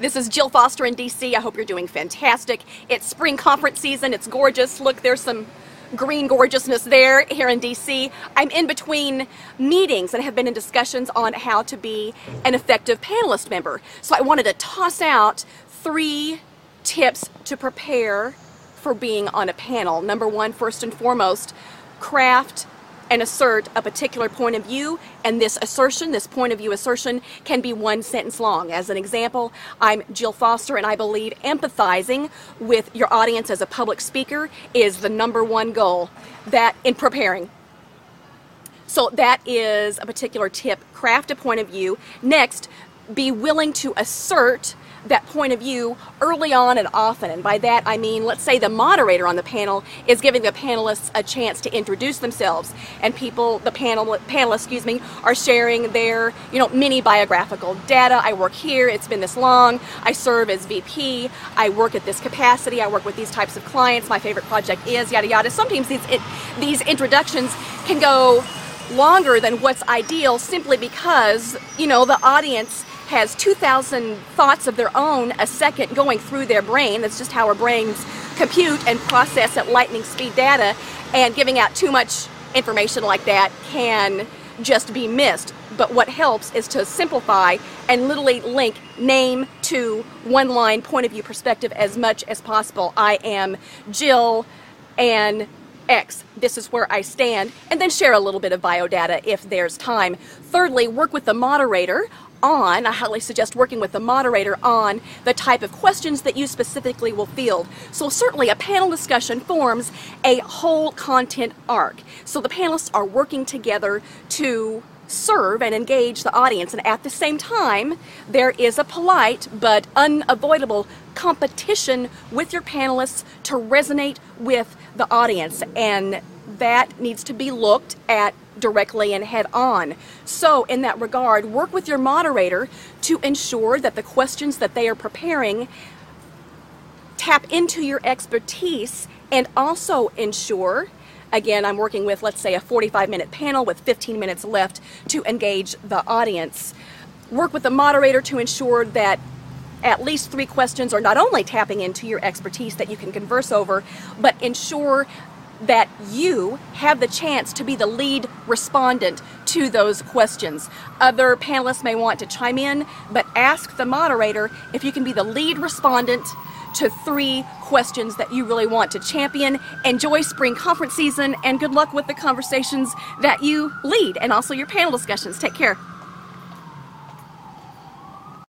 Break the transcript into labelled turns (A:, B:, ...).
A: This is Jill Foster in DC. I hope you're doing fantastic. It's spring conference season. It's gorgeous. Look, there's some green gorgeousness there here in DC. I'm in between meetings and have been in discussions on how to be an effective panelist member. So I wanted to toss out 3 tips to prepare for being on a panel. Number 1, first and foremost, craft and assert a particular point of view, and this point of view assertion, can be 1 sentence long. As an example, I'm Jill Foster, and I believe empathizing with your audience as a public speaker is the number 1 goal that in preparing. So that is a particular tip. Craft a point of view. Next, be willing to assert that point of view early on and often. And by that I mean, let's say the moderator on the panel is giving the panelists a chance to introduce themselves, and panelists, are sharing their, mini biographical data. I work here, it's been this long, I serve as VP, I work at this capacity, I work with these types of clients, my favorite project is yada yada. Sometimes these introductions can go longer than what's ideal, simply because, the audience has 2,000 thoughts of their own a second going through their brain. That's just how our brains compute and process at lightning speed data, and giving out too much information like that can just be missed. But what helps is to simplify and literally link name to 1-line point of view perspective as much as possible. I am Jill and X. This is where I stand, and then share a little bit of biodata if there's time. Thirdly, work with the moderator I highly suggest working with the moderator on the type of questions that you specifically will field. So certainly a panel discussion forms a whole content arc. So the panelists are working together to serve and engage the audience, and at the same time there is a polite but unavoidable competition with your panelists to resonate with the audience, and that needs to be looked at directly and head on. So in that regard, work with your moderator to ensure that the questions that they are preparing tap into your expertise, and also ensure, again, I'm working with, let's say, a 45-minute panel with 15 minutes left to engage the audience. Work with the moderator to ensure that at least 3 questions are not only tapping into your expertise that you can converse over, but ensure that you have the chance to be the lead respondent to those questions. Other panelists may want to chime in, but ask the moderator if you can be the lead respondent to 3 questions that you really want to champion. Enjoy spring conference season, and good luck with the conversations that you lead and also your panel discussions. Take care.